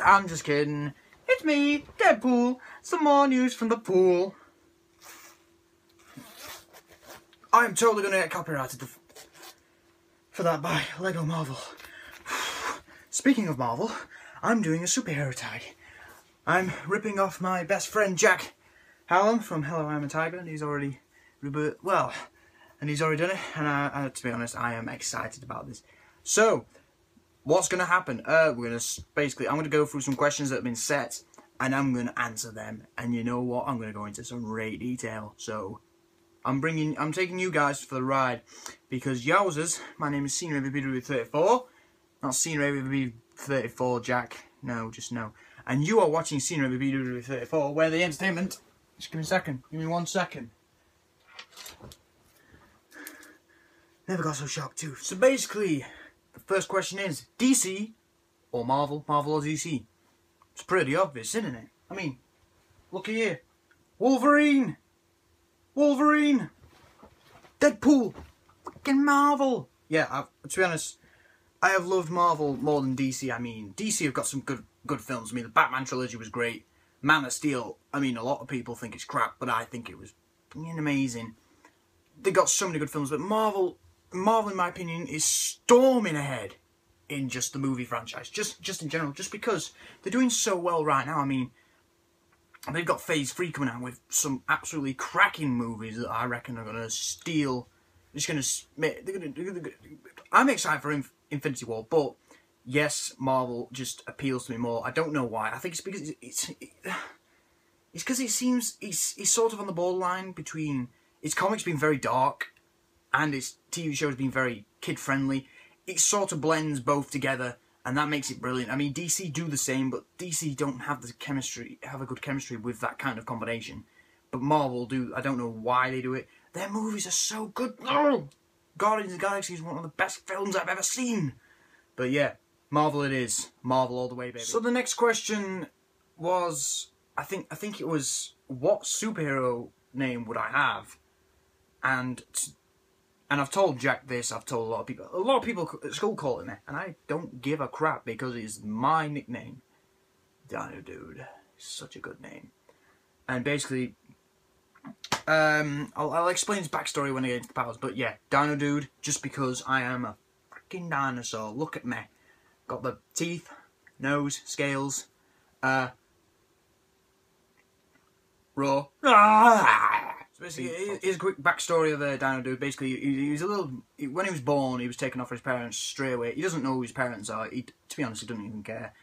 I'm just kidding. It's me, Deadpool. Some more news from the pool. I'm totally going to get copyrighted for that by Lego Marvel. Speaking of Marvel, I'm doing a superhero tag. I'm ripping off my best friend Jack Hallam from Hello, I'm a Tiger, and he's already he's already done it. And to be honest, I am excited about this. So, what's going to happen? I'm going to go through some questions that have been set, and I'm going to answer them. And you know what? I'm going to go into some great detail. So, I'm taking you guys for the ride, because yowzers, my name is Senior AVP34, not Senior AVP34 Jack. No, just no. And you are watching Senior AVP34, where the entertainment. Just give me a second. Give me 1 second. Never got so sharp too. So basically, the first question is DC or Marvel? Marvel or DC? It's pretty obvious, isn't it? I mean, look here. Wolverine! Deadpool! Fucking Marvel! Yeah, to be honest, I have loved Marvel more than DC. I mean, DC have got some good films. I mean, the Batman trilogy was great. Man of Steel, I mean, a lot of people think it's crap, but I think it was amazing. They got so many good films, but Marvel, in my opinion, is storming ahead in just the movie franchise, just in general, just because they're doing so well right now. I mean, they've got Phase 3 coming out with some absolutely cracking movies that I reckon are going to steal. I'm excited for Infinity War, but yes, Marvel just appeals to me more. I don't know why. I think it's because it's because it seems it's sort of on the borderline between its comics being very dark and its TV shows being very kid-friendly. It sort of blends both together, and that makes it brilliant. I mean, DC do the same, but DC don't have a good chemistry with that kind of combination. But Marvel do. I don't know why they do it. Their movies are so good. Oh! Guardians of the Galaxy is one of the best films I've ever seen. But yeah, Marvel it is. Marvel all the way, baby. So the next question was, I think it was, what superhero name would I have? And I've told Jack this, I've told a lot of people. A lot of people at school call it me, and I don't give a crap because it's my nickname. Dino Dude. Such a good name. And basically, I'll explain his backstory when I get into the powers, but yeah, Dino Dude, just because I am a freaking dinosaur. Look at me. Got the teeth, nose, scales, raw. So basically, here's a quick backstory of Dino Dude. Basically, he was when he was born, he was taken off his parents straight away. He doesn't know who his parents are. To be honest, he doesn't even care.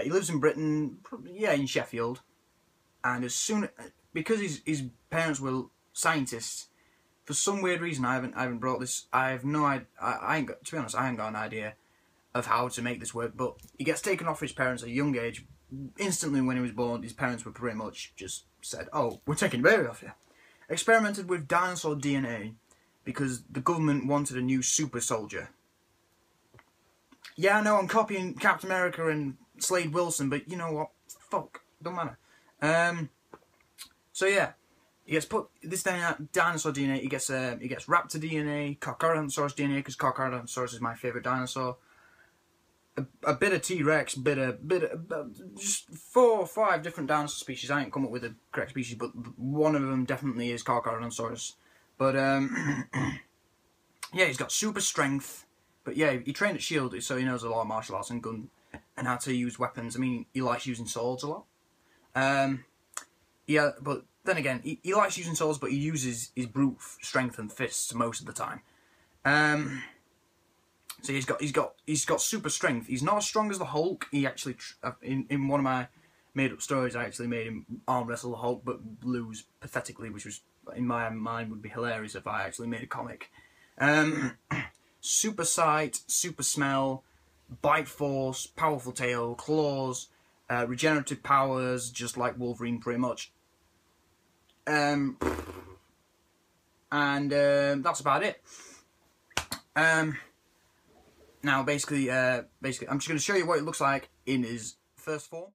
He lives in Britain, yeah, in Sheffield. And because his parents were scientists, for some weird reason, I haven't brought this. I have no idea. To be honest, I ain't got an idea of how to make this work. But he gets taken off his parents at a young age. Instantly, when he was born, his parents were pretty much just said, "Oh, we're taking the baby off you." Experimented with dinosaur DNA because the government wanted a new super soldier. Yeah, I know I'm copying Captain America and Slade Wilson, but you know what? Fuck, don't matter. So yeah, he gets put this dinosaur DNA. He gets raptor DNA, Carcharodontosaurus DNA, because Carcharodontosaurus is my favorite dinosaur. A bit of T-Rex, just 4 or 5 different dinosaur species. I ain't come up with the correct species, but one of them definitely is Carcharodontosaurus. But yeah, he's got super strength. But yeah, he trained at SHIELD, so he knows a lot of martial arts and gun and how to use weapons. I mean, he likes using swords a lot. Yeah, but then again, he likes using swords, but he uses his brute strength and fists most of the time. So he's got super strength. He's not as strong as the Hulk. He actually, in one of my made-up stories, I actually made him arm wrestle the Hulk, but lose pathetically, which was, in my mind, would be hilarious if I actually made a comic. Super sight, super smell, bite force, powerful tail, claws, regenerative powers, just like Wolverine, pretty much. And that's about it. Now, basically, I'm just going to show you what it looks like in his first form.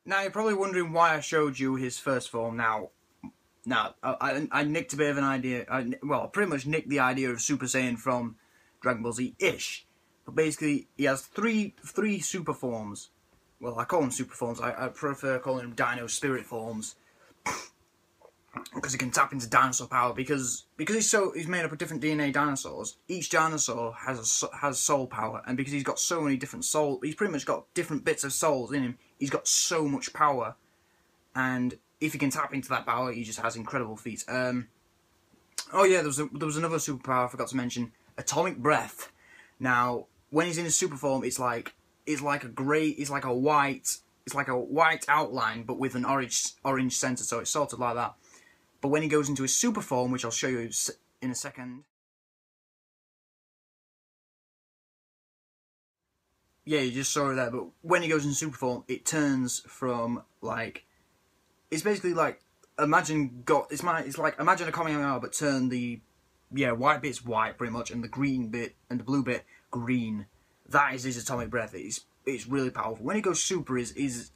Now, you're probably wondering why I showed you his first form. Now, I nicked a bit of an idea. Well, pretty much nicked the idea of Super Saiyan from Dragon Ball Z-ish. But basically, he has three super forms. Well, I call them super forms. I prefer calling them Dino Spirit forms. Because he can tap into dinosaur power, because he's made up of different DNA dinosaurs. Each dinosaur has soul power, and because he's got so many different souls, he's pretty much got different bits of souls in him. He's got so much power, and if he can tap into that power, he just has incredible feats. Oh yeah, there was another superpower I forgot to mention: atomic breath. Now, when he's in his super form, it's like a white outline, but with an orange center. So it's sort of like that. But when he goes into his super form, which I'll show you in a second, yeah, you just saw it there. But when he goes into super form, it turns from like, it's basically like imagine imagine a Kamehameha, but turn the white bit's white pretty much, and the green bit and the blue bit green. That is his atomic breath. It's really powerful. When he goes super, is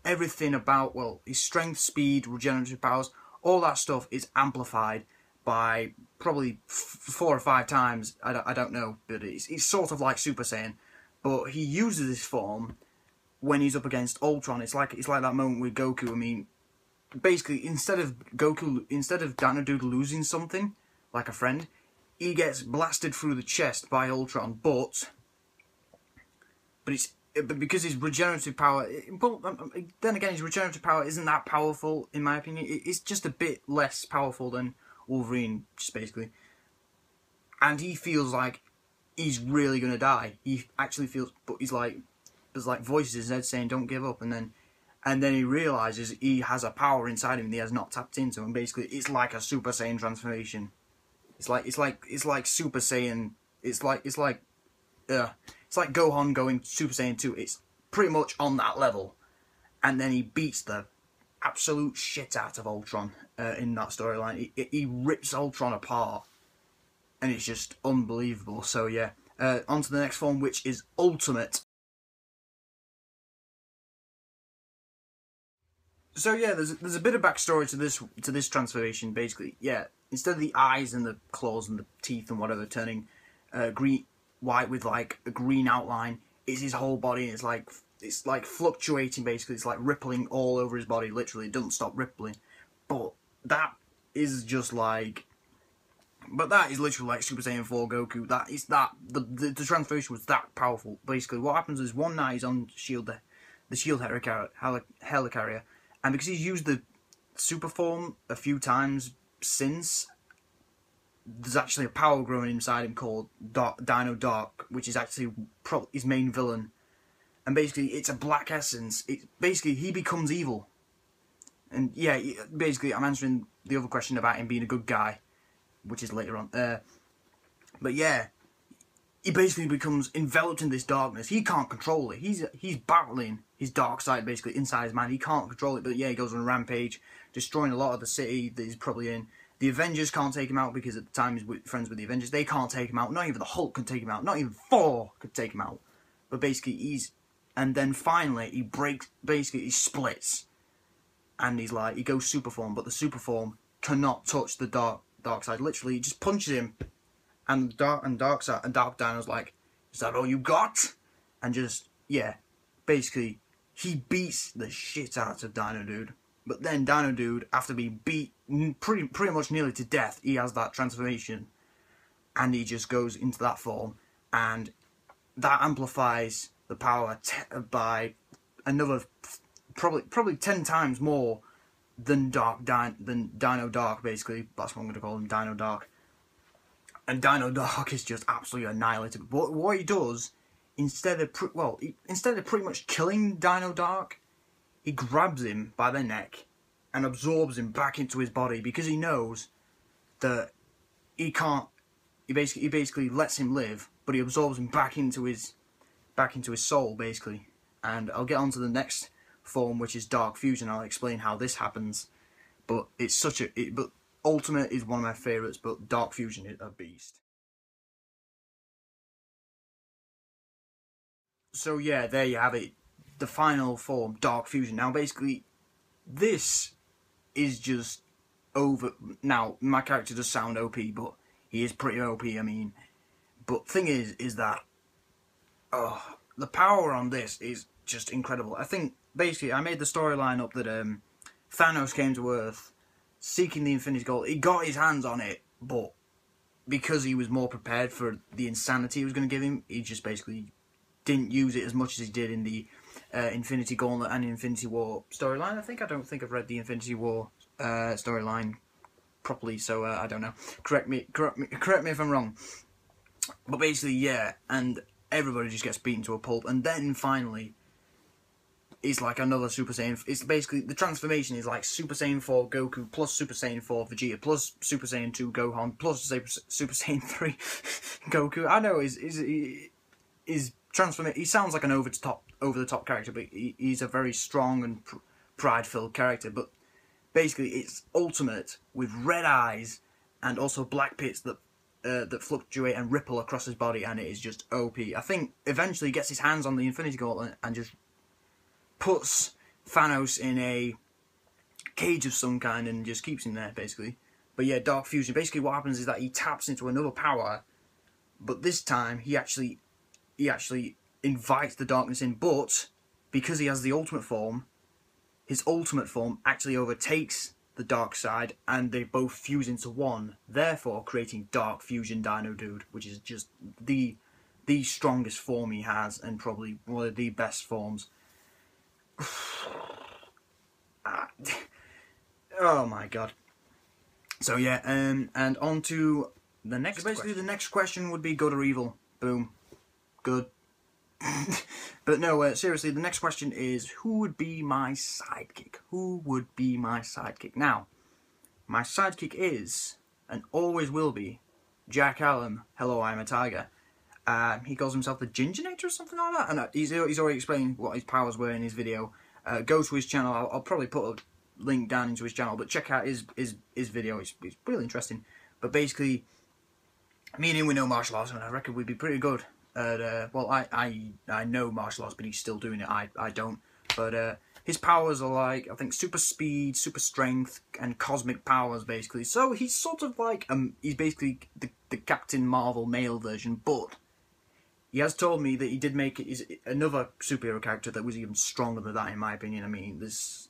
everything about, well, his strength, speed, regenerative powers. All that stuff is amplified by probably 4 or 5 times. I don't know, but it's sort of like Super Saiyan. But he uses this form when he's up against Ultron. It's like that moment with Goku. I mean, basically, instead of Dino Dude losing something like a friend, he gets blasted through the chest by Ultron. But because his regenerative power, then again, his regenerative power isn't that powerful, in my opinion. It's just a bit less powerful than Wolverine, just basically. And he feels like he's really gonna die. He actually feels, but he's like, there's like voices in his head saying, "Don't give up," and then he realizes he has a power inside him that he has not tapped into, and basically, it's like a Super Saiyan transformation. It's like Super Saiyan. It's like Gohan going Super Saiyan 2. It's pretty much on that level. And then he beats the absolute shit out of Ultron in that storyline. He rips Ultron apart. And it's just unbelievable. So yeah, on to the next form, which is Ultimate. So yeah, there's a bit of backstory to this transformation. Basically, yeah, instead of the eyes and the claws and the teeth and whatever turning white with like a green outline, it's his whole body. It's like fluctuating, basically. It's like rippling all over his body. Literally, it doesn't stop rippling. But that is literally like Super Saiyan 4 Goku. The transformation was that powerful. Basically, what happens is one night he's on the Shield Helicarrier, and because he's used the super form a few times since, there's actually a power growing inside him called Dino Dark, which is actually his main villain. And basically, it's a black essence. Basically, he becomes evil. And yeah, basically, I'm answering the other question about him being a good guy, which is later on. But yeah, he basically becomes enveloped in this darkness. He can't control it. He's battling his dark side, basically, inside his mind. He can't control it, but yeah, he goes on a rampage, destroying a lot of the city that he's probably in. The Avengers can't take him out because at the time he's friends with the Avengers. They can't take him out. Not even the Hulk can take him out. Not even Thor could take him out. But basically, and then finally, he splits. And he goes super form, but the super form cannot touch the dark side. Literally, he just punches him, and Dark Dino's like, "Is that all you got?" And just, yeah, basically, he beats the shit out of Dino Dude. But then Dino Dude, after being beat pretty much nearly to death, he has that transformation, and he just goes into that form, and that amplifies the power by another probably 10 times more than Dino Dark. Basically, that's what I'm going to call him, Dino Dark. And Dino Dark is just absolutely annihilated. But what he does, instead of pretty much killing Dino Dark, he grabs him by the neck and absorbs him back into his body, because he knows that he can't. He basically lets him live, but he absorbs him back into his soul, basically. And I'll get on to the next form, which is Dark Fusion. I'll explain how this happens. But it's but Ultimate is one of my favourites, but Dark Fusion is a beast. So yeah, there you have it. The final form, Dark Fusion. Now basically, this is just over. Now, my character does sound OP, but he is pretty OP, I mean. But thing is that the power on this is just incredible. I think, basically, I made the storyline up that Thanos came to Earth seeking the Infinity Gauntlet. He got his hands on it, but because he was more prepared for the insanity it was going to give him, he just basically didn't use it as much as he did in the Infinity Gauntlet and Infinity War storyline. I don't think I've read the Infinity War storyline properly, so I don't know. Correct me if I'm wrong. But basically, yeah, and everybody just gets beaten to a pulp, and then finally, it's like another Super Saiyan. It's basically, the transformation is like Super Saiyan 4 Goku plus Super Saiyan 4 Vegeta plus Super Saiyan 2 Gohan plus Super Saiyan 3 Goku. I know his transformation. He sounds like an over the top character, but he's a very strong and pride-filled character. But basically, it's ultimate with red eyes and also black pits that fluctuate and ripple across his body, and it is just OP. I think eventually he gets his hands on the Infinity Gauntlet and just puts Thanos in a cage of some kind and just keeps him there, basically. But yeah, Dark Fusion, basically what happens is that he taps into another power, but this time he actually invites the darkness in, but because he has the ultimate form, his ultimate form actually overtakes the dark side, and they both fuse into one, therefore creating Dark Fusion Dino Dude, which is just the strongest form he has, and probably one of the best forms. Oh my god. So yeah, and on to the next question. The next question would be good or evil. Boom. Good. But no, seriously, the next question is, who would be my sidekick? Who would be my sidekick? Now, my sidekick is, and always will be, Jack Allen. Hello, I'm a Tiger. He calls himself the Ginginator or something like that. And he's already explained what his powers were in his video. Go to his channel. I'll probably put a link down into his channel, but check out his video. It's really interesting. But basically, me and him, we know martial arts, and I reckon we'd be pretty good. Well, I know martial arts, but he's still doing it. I don't. But his powers are like, I think, super speed, super strength, and cosmic powers, basically. So he's sort of like, he's basically the Captain Marvel male version, but he has told me that he did make another superhero character that was even stronger than that, in my opinion. I mean,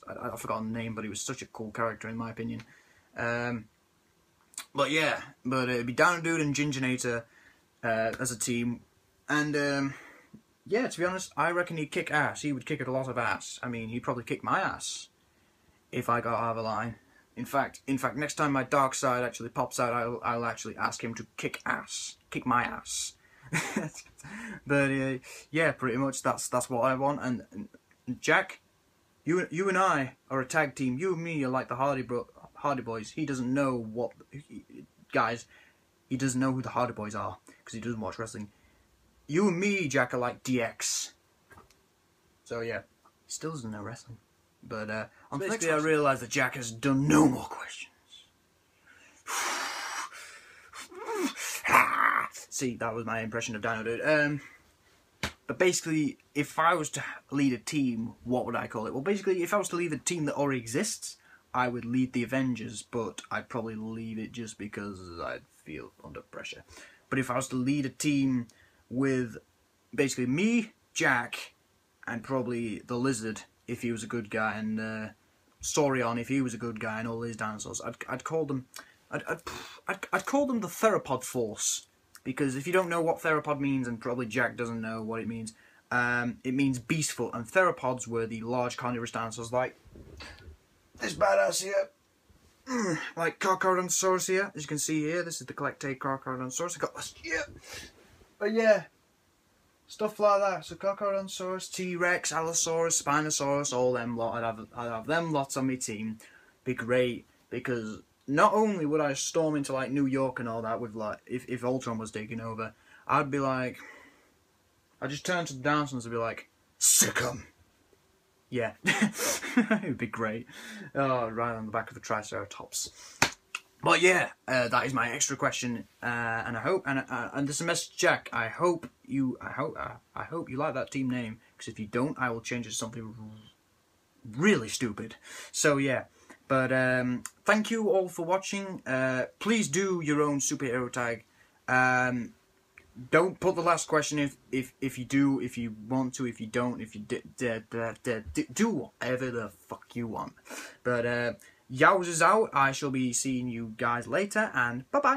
I've forgotten the name, but he was such a cool character, in my opinion. But yeah, it'd be Dino Dude and Ginginator as a team. And yeah, to be honest, I reckon he'd kick ass. He would kick a lot of ass. I mean, he'd probably kick my ass if I got out of a line. In fact, next time my dark side actually pops out, I'll actually ask him to kick my ass. But yeah, pretty much that's what I want. And Jack, you and I are a tag team. You and me are like the Hardy Boys. He doesn't know guys. He doesn't know who the Hardy Boys are because he doesn't watch wrestling. You and me, Jack, are like DX. So yeah, he still doesn't know wrestling. But on basically, I realised that Jack has done no more questions. See, that was my impression of Dino Dude. But basically, if I was to lead a team, what would I call it? Well, basically, if I was to lead a team that already exists, I would lead the Avengers, but I'd probably leave it just because I'd feel under pressure. But if I was to lead a team with basically me, Jack, and probably the Lizard if he was a good guy, and Saurion if he was a good guy, and all these dinosaurs, I'd call them I'd call them the Theropod Force, because if you don't know what Theropod means, and probably Jack doesn't know what it means Beastfoot, and Theropods were the large carnivorous dinosaurs like this badass here. Like Carcharodontosaurus here, as you can see here. This is the Collectate Carcharodontosaurus. I got this here. But yeah, stuff like that. So Carcharodontosaurus, T-Rex, Allosaurus, Spinosaurus, all them lot. I'd have them lots on my team. Be great, because not only would I storm into like New York and all that with like if Ultron was taking over, I'd be like, I'd just turn to the dinosaurs and be like, sick 'em. Yeah, it would be great. Oh, right on the back of a Triceratops. But yeah, that is my extra question, and I hope, and this is a message, Jack. I hope you like that team name, because if you don't, I will change it to something really stupid. So yeah, but thank you all for watching. Please do your own superhero tag. don't put the last question if you do, if you want to, if you don't, if you do whatever the fuck you want. But Yowzers out. I shall be seeing you guys later, and bye bye.